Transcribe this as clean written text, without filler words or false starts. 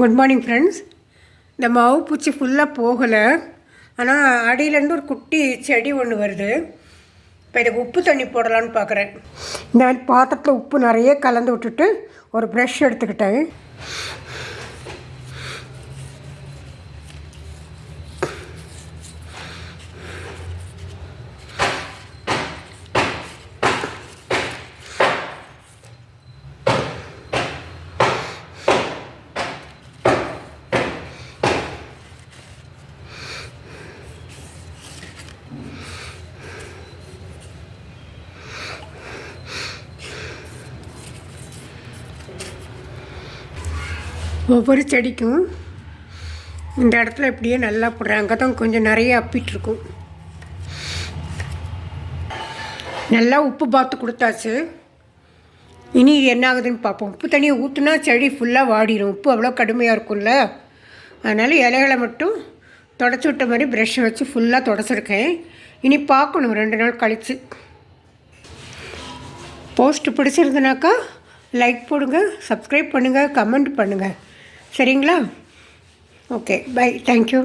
Good morning friends. இந்த மாவு பூச்சி ஃபுல்லாக போகலை, ஆனால் அடியிலேருந்து ஒரு குட்டி செடி ஒன்று வருது. இப்போ இதுக்கு உப்பு தண்ணி போடலான்னு பார்க்குறேன். இந்த பாத்திரத்தில் உப்பு நிறைய கலந்து விட்டுட்டு ஒரு ப்ரஷ் எடுத்துக்கிட்டேன். ஒவ்வொரு செடிக்கும் இந்த இடத்துல இப்படியே நல்லா போடுறேன். அங்கே தான் கொஞ்சம் நிறைய அப்பிட்டுருக்கும். நல்லா உப்பு பார்த்து கொடுத்தாச்சு. இனி இது என்ன ஆகுதுன்னு பார்ப்போம். உப்பு தண்ணியை ஊற்றுனா செடி ஃபுல்லாக வாடிடும். உப்பு அவ்வளோ கடுமையாக இருக்கும்ல, அதனால் இலைகளை மட்டும் தொடச்சி விட்ட மாதிரி ப்ரெஷ்ஷை வச்சு ஃபுல்லாக தொடச்சிருக்கேன். இனி பார்க்கணும் 2 நாள் கழித்து. போஸ்ட்டு பிடிச்சிருந்துனாக்கா லைக் போடுங்க, சப்ஸ்கிரைப் பண்ணுங்கள், கமெண்ட் பண்ணுங்கள். சரிங்களா? Okay, bye, thank you.